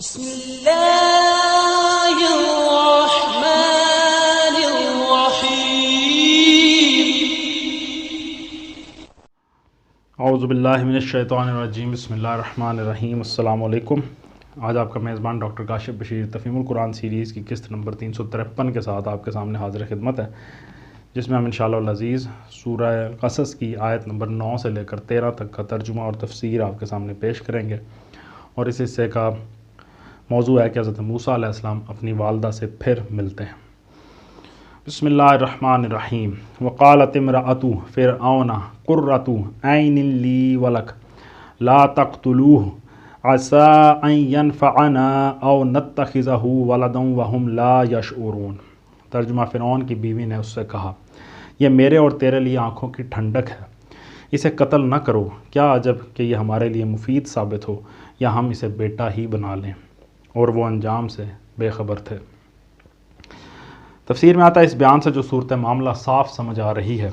بسم اللہ الرحمن الرحیم۔ اعوذ باللہ من الشیطان الرجیم، بسم اللہ الرحمن الرحیم۔ السلام علیکم۔ آج آپ کا میزبان ڈاکٹر کاشف بشیر تفہیم القرآن سیریز کی قسط نمبر 353 کے ساتھ آپ کے سامنے حاضر خدمت ہے، جس میں ہم انشاءاللہ العزیز سورہ قصص کی آیت نمبر 9 سے لے کر 13 تک کا ترجمہ اور تفسیر آپ کے سامنے پیش کریں گے، اور اس حصے کا موضوع ہے کہ حضرت موسیٰ علیہ السلام اپنی والدہ سے پھر ملتے ہیں۔ بسم اللہ الرحمن الرحیم۔ وقالت امرأۃ فرعون قرۃ عین لی ولک لا تقتلوہ عسى ان ينفعنا او نتخذہ ولدا وهم لا یشعرون۔ ترجمہ، فرعون کی بیوی نے اس سے کہا، یہ میرے اور تیرے لیے آنکھوں کی ٹھنڈک ہے، اسے قتل نہ کرو، کیا عجب کہ یہ ہمارے لیے مفید ثابت ہو یا ہم اسے بیٹا ہی بنا لیں۔ اور وہ انجام سے بے خبر تھے۔ تفسیر میں آتا ہے اس بیان سے جو صورت معاملہ صاف سمجھ آ رہی ہے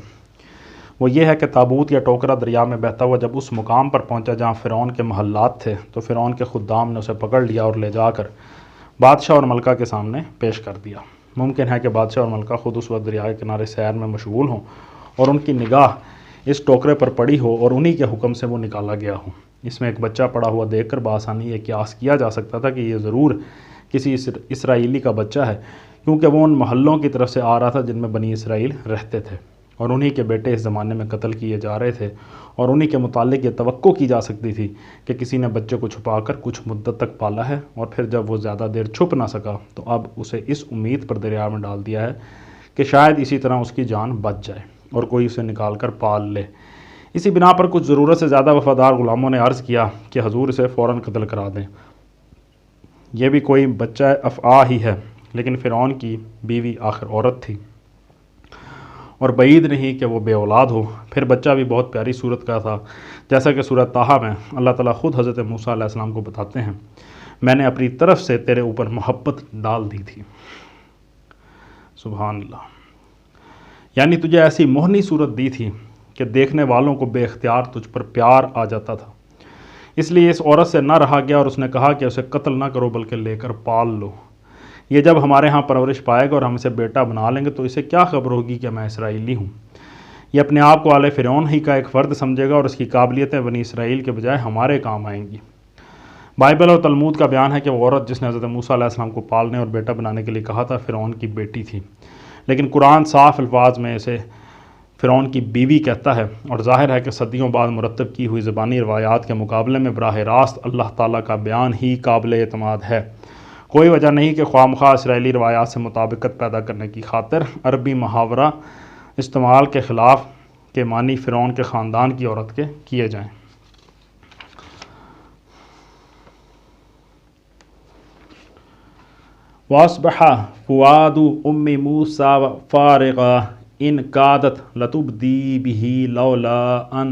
وہ یہ ہے کہ تابوت یا ٹوکرا دریا میں بہتا ہوا جب اس مقام پر پہنچا جہاں فرعون کے محلات تھے تو فرعون کے خدام نے اسے پکڑ لیا اور لے جا کر بادشاہ اور ملکہ کے سامنے پیش کر دیا۔ ممکن ہے کہ بادشاہ اور ملکہ خود اس وقت دریا کے کنارے سیر میں مشغول ہوں اور ان کی نگاہ اس ٹوکرے پر پڑی ہو اور انہی کے حکم سے وہ نکالا گیا ہو۔ اس میں ایک بچہ پڑا ہوا دیکھ کر بآسانی یہ قیاس کیا جا سکتا تھا کہ یہ ضرور کسی اسرائیلی کا بچہ ہے، کیونکہ وہ ان محلوں کی طرف سے آ رہا تھا جن میں بنی اسرائیل رہتے تھے، اور انہی کے بیٹے اس زمانے میں قتل کیے جا رہے تھے، اور انہی کے متعلق یہ توقع کی جا سکتی تھی کہ کسی نے بچے کو چھپا کر کچھ مدت تک پالا ہے، اور پھر جب وہ زیادہ دیر چھپ نہ سکا تو اب اسے اس امید پر دریا میں ڈال دیا ہے کہ شاید اسی طرح اس کی جان بچ جائے اور کوئی اسے نکال کر پال لے۔ اسی بنا پر کچھ ضرورت سے زیادہ وفادار غلاموں نے عرض کیا کہ حضور اسے فوراً قتل کرا دیں، یہ بھی کوئی بچہ افعا ہی ہے، لیکن فرعون کی بیوی آخر عورت تھی اور بعید نہیں کہ وہ بے اولاد ہو، پھر بچہ بھی بہت پیاری صورت کا تھا، جیسا کہ سورہ طٰہٰ میں اللہ تعالیٰ خود حضرت موسیٰ علیہ السلام کو بتاتے ہیں، میں نے اپنی طرف سے تیرے اوپر محبت ڈال دی تھی۔ سبحان اللہ، یعنی تجھے ایسی موہنی صورت دی تھی کہ دیکھنے والوں کو بے اختیار تجھ پر پیار آ جاتا تھا، اس لیے اس عورت سے نہ رہا گیا اور اس نے کہا کہ اسے قتل نہ کرو بلکہ لے کر پال لو، یہ جب ہمارے ہاں پرورش پائے گا اور ہم اسے بیٹا بنا لیں گے تو اسے کیا خبر ہوگی کہ میں اسرائیلی ہوں۔ یہ اپنے آپ کو آل فرعون ہی کا ایک فرد سمجھے گا اور اس کی قابلیتیں بنی اسرائیل کے بجائے ہمارے کام آئیں گی۔ بائبل اور تلمود کا بیان ہے کہ وہ عورت جس نے حضرت موسیٰ علیہ السلام کو پالنے اور بیٹا بنانے کے لیے کہا تھا فرعون کی بیٹی تھی، لیکن قرآن صاف الفاظ میں اسے فرعون کی بیوی کہتا ہے، اور ظاہر ہے کہ صدیوں بعد مرتب کی ہوئی زبانی روایات کے مقابلے میں براہ راست اللہ تعالیٰ کا بیان ہی قابل اعتماد ہے۔ کوئی وجہ نہیں کہ خواہ مخواہ اسرائیلی روایات سے مطابقت پیدا کرنے کی خاطر عربی محاورہ استعمال کے خلاف کے معنی فرعون کے خاندان کی عورت کے کیے جائیں۔ وَأَصْبَحَ فُؤَادُ أُمِّ مُوسَىٰ فَارِغًا إِنْ كَادَتْ لَتُبْدِي بِهِ لَوْلَا أَنْ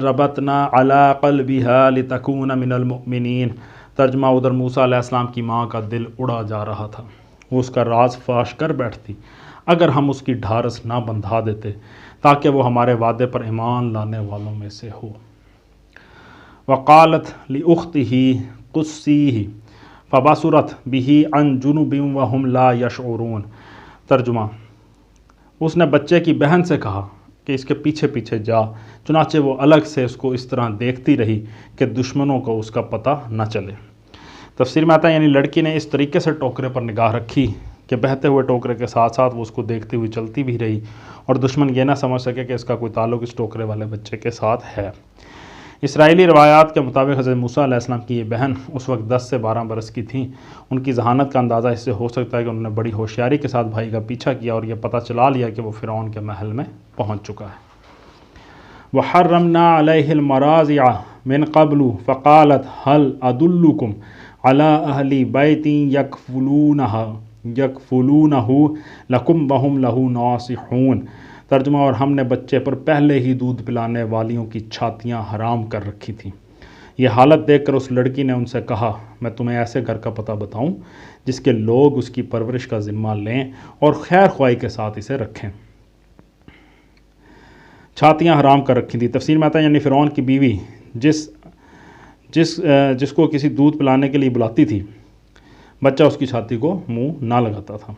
رَبَطْنَا عَلَىٰ قَلْبِهَا لِتَكُونَ مِنَ الْمُؤْمِنِينَ۔ ترجمہ، ادھر موسیٰ علیہ السلام کی ماں کا دل اڑا جا رہا تھا، وہ اس کا راز فاش کر بیٹھتی اگر ہم اس کی ڈھارس نہ بندھا دیتے تاکہ وہ ہمارے وعدے پر ایمان لانے والوں میں سے ہو۔ وقالت لأختہ قصیہ فبصرت بہ عن جنب وہم لا یشعرون۔ ترجمہ، اس نے بچے کی بہن سے کہا کہ اس کے پیچھے پیچھے جا، چنانچہ وہ الگ سے اس کو اس طرح دیکھتی رہی کہ دشمنوں کو اس کا پتہ نہ چلے۔ تفسیر میں آتا ہے یعنی لڑکی نے اس طریقے سے ٹوکرے پر نگاہ رکھی کہ بہتے ہوئے ٹوکرے کے ساتھ ساتھ وہ اس کو دیکھتی ہوئی چلتی بھی رہی اور دشمن یہ نہ سمجھ سکے کہ اس کا کوئی تعلق اس ٹوکرے والے بچے کے ساتھ ہے۔ اسرائیلی روایات کے مطابق حضرت موسیٰ علیہ السلام کی یہ بہن اس وقت 10 سے 12 برس کی تھیں۔ ان کی ذہانت کا اندازہ اس سے ہو سکتا ہے کہ انہوں نے بڑی ہوشیاری کے ساتھ بھائی کا پیچھا کیا اور یہ پتہ چلا لیا کہ وہ فرعون کے محل میں پہنچ چکا ہے۔ وَحَرَّمْنَا عَلَيْهِ الْمَرَاضِعَ مِنْ قَبْلُ فَقَالَتْ هَلْ أَدُلُّكُمْ عَلَىٰ أَهْلِ بَيْتٍ يَكْفُلُونَهُ لَكُمْ وَهُمْ لَهُ نَاصِحُونَ۔ ترجمہ، اور ہم نے بچے پر پہلے ہی دودھ پلانے والیوں کی چھاتیاں حرام کر رکھی تھیں۔ یہ حالت دیکھ کر اس لڑکی نے ان سے کہا، میں تمہیں ایسے گھر کا پتہ بتاؤں جس کے لوگ اس کی پرورش کا ذمہ لیں اور خیر خواہی کے ساتھ اسے رکھیں۔ چھاتیاں حرام کر رکھی تھیں۔ تفسیر میں آتا ہے یعنی فرعون کی بیوی جس کو کسی دودھ پلانے کے لیے بلاتی تھی، بچہ اس کی چھاتی کو منہ نہ لگاتا تھا۔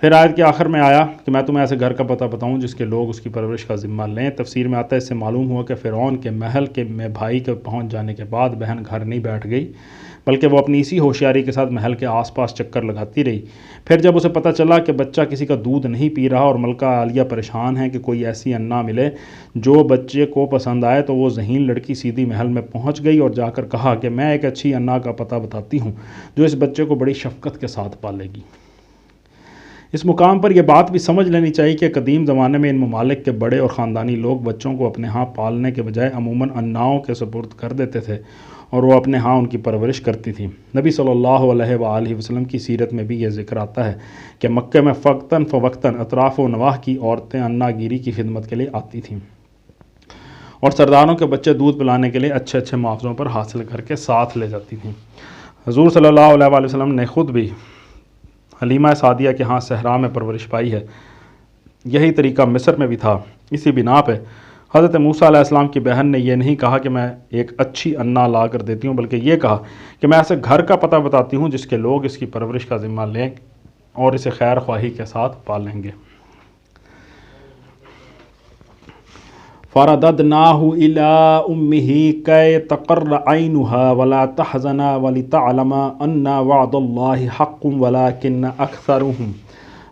پھر آیت کے آخر میں آیا کہ میں تمہیں ایسے گھر کا پتہ بتاؤں جس کے لوگ اس کی پرورش کا ذمہ لیں۔ تفسیر میں آتا ہے اس سے معلوم ہوا کہ فرعون کے محل میں بھائی کے پہنچ جانے کے بعد بہن گھر نہیں بیٹھ گئی، بلکہ وہ اپنی اسی ہوشیاری کے ساتھ محل کے آس پاس چکر لگاتی رہی۔ پھر جب اسے پتہ چلا کہ بچہ کسی کا دودھ نہیں پی رہا اور ملکہ عالیہ پریشان ہے کہ کوئی ایسی انا ملے جو بچے کو پسند آئے، تو وہ ذہین لڑکی سیدھی محل میں پہنچ گئی اور جا کر کہا کہ میں ایک اچھی انا کا پتہ بتاتی ہوں جو اس بچے کو بڑی شفقت کے ساتھ پالے گی۔ اس مقام پر یہ بات بھی سمجھ لینی چاہیے کہ قدیم زمانے میں ان ممالک کے بڑے اور خاندانی لوگ بچوں کو اپنے ہاں پالنے کے بجائے عموماً اناؤں کے سپرد کر دیتے تھے اور وہ اپنے ہاں ان کی پرورش کرتی تھی۔ نبی صلی اللہ علیہ وآلہ وسلم کی سیرت میں بھی یہ ذکر آتا ہے کہ مکہ میں وقتاً فوقتاً اطراف و نواح کی عورتیں انا گیری کی خدمت کے لیے آتی تھیں اور سرداروں کے بچے دودھ پلانے کے لیے اچھے اچھے معاوضوں پر حاصل کر کے ساتھ لے جاتی تھیں۔ حضور صلی اللہ علیہ وآلہ وسلم نے خود بھی حلیمہ سعدیہ کے ہاں صحرا میں پرورش پائی ہے۔ یہی طریقہ مصر میں بھی تھا۔ اسی بنا پہ حضرت موسیٰ علیہ السلام کی بہن نے یہ نہیں کہا کہ میں ایک اچھی انا لا کر دیتی ہوں، بلکہ یہ کہا کہ میں ایسے گھر کا پتہ بتاتی ہوں جس کے لوگ اس کی پرورش کا ذمہ لیں اور اسے خیر خواہی کے ساتھ پالیں گے۔ فَرَدَدْنَاهُ إِلَىٰ أُمِّهِ كَيْ تَقَرَّ عَيْنُهَا وَلَا تَحْزَنَ وَلِتَعْلَمَ أَنَّ وَعْدَ اللَّهِ حَقٌّ وَلَٰكِنَّ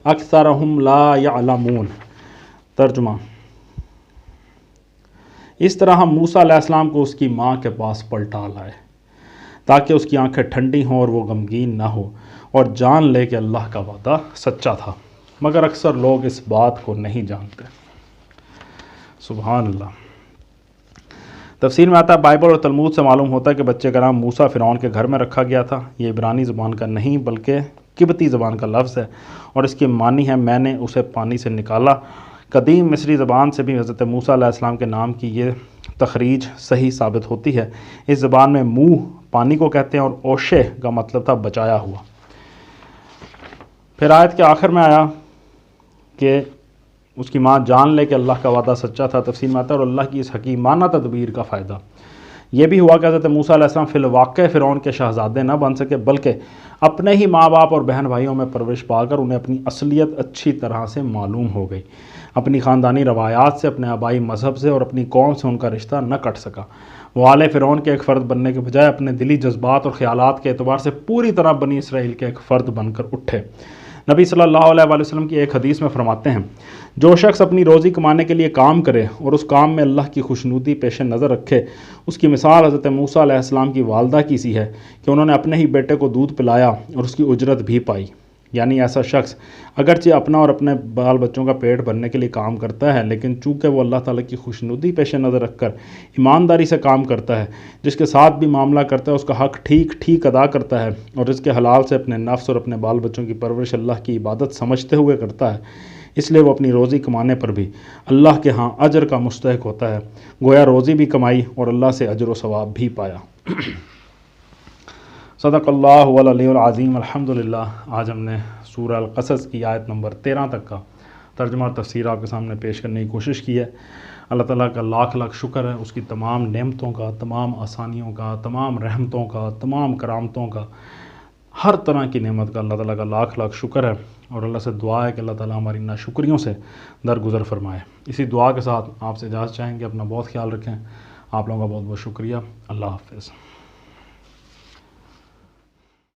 أَكْثَرَهُمْ لَا يَعْلَمُونَ۔ ترجمہ: اس طرح ہم موسیٰ علیہ السلام کو اس کی ماں کے پاس پلٹا لائے تاکہ اس کی آنکھیں ٹھنڈی ہوں اور وہ غمگین نہ ہو اور جان لے کہ اللہ کا وعدہ سچا تھا، مگر اکثر لوگ اس بات کو نہیں جانتے۔ سبحان اللہ۔ تفسیر میں آتا ہے بائبل اور تلمود سے معلوم ہوتا ہے کہ بچے کا نام موسیٰ فرعون کے گھر میں رکھا گیا تھا۔ یہ عبرانی زبان کا نہیں بلکہ قبطی زبان کا لفظ ہے اور اس کی معنی ہے میں نے اسے پانی سے نکالا۔ قدیم مصری زبان سے بھی حضرت موسیٰ علیہ السلام کے نام کی یہ تخریج صحیح ثابت ہوتی ہے۔ اس زبان میں منہ پانی کو کہتے ہیں اور اوشے کا مطلب تھا بچایا ہوا۔ پھر آیت کے آخر میں آیا کہ اس کی ماں جان لے کہ اللہ کا وعدہ سچا تھا۔ تفسیر میں آتا ہے اور اللہ کی اس حکیمانہ تدبیر کا فائدہ یہ بھی ہوا کہ حضرت موسیٰ علیہ السلام فی الواقع فرعون کے شہزادے نہ بن سکے، بلکہ اپنے ہی ماں باپ اور بہن بھائیوں میں پرورش پا کر انہیں اپنی اصلیت اچھی طرح سے معلوم ہو گئی۔ اپنی خاندانی روایات سے، اپنے آبائی مذہب سے اور اپنی قوم سے ان کا رشتہ نہ کٹ سکا۔ وہ آل فرعون کے ایک فرد بننے کے بجائے اپنے دلی جذبات اور خیالات کے اعتبار سے پوری طرح بنی اسرائیل کے ایک فرد بن کر اٹھے۔ نبی صلی اللہ علیہ وآلہ وسلم کی ایک حدیث میں فرماتے ہیں جو شخص اپنی روزی کمانے کے لیے کام کرے اور اس کام میں اللہ کی خوشنودی پیش نظر رکھے، اس کی مثال حضرت موسیٰ علیہ السلام کی والدہ کی سی ہے کہ انہوں نے اپنے ہی بیٹے کو دودھ پلایا اور اس کی اجرت بھی پائی۔ یعنی ایسا شخص اگرچہ اپنا اور اپنے بال بچوں کا پیٹ بھرنے کے لیے کام کرتا ہے، لیکن چونکہ وہ اللہ تعالیٰ کی خوشنودی پیش نظر رکھ کر ایمانداری سے کام کرتا ہے، جس کے ساتھ بھی معاملہ کرتا ہے اس کا حق ٹھیک ادا کرتا ہے اور رزق حلال سے اپنے نفس اور اپنے بال بچوں کی پرورش اللہ کی عبادت سمجھتے ہوئے کرتا ہے، اس لیے وہ اپنی روزی کمانے پر بھی اللہ کے ہاں اجر کا مستحق ہوتا ہے۔ گویا روزی بھی کمائی اور اللہ سے اجر و ثواب بھی پایا۔ صدق اللہ العلی العظیم۔ الحمدللہ آج ہم نے سورہ القصص کی آیت نمبر 13 تک کا ترجمہ اور تفسیر آپ کے سامنے پیش کرنے کی کوشش کی ہے۔ اللہ تعالیٰ کا لاکھ لاکھ شکر ہے، اس کی تمام نعمتوں کا، تمام آسانیوں کا، تمام رحمتوں کا، تمام کرامتوں کا، ہر طرح کی نعمت کا اللہ تعالیٰ کا لاکھ لاکھ شکر ہے، اور اللہ سے دعا ہے کہ اللہ تعالیٰ ہماری ناشکریوں سے درگزر فرمائے۔ اسی دعا کے ساتھ آپ سے اجازت چاہیں گے، اپنا بہت خیال رکھیں۔ آپ لوگوں کا بہت بہت شکریہ۔ اللہ حافظ۔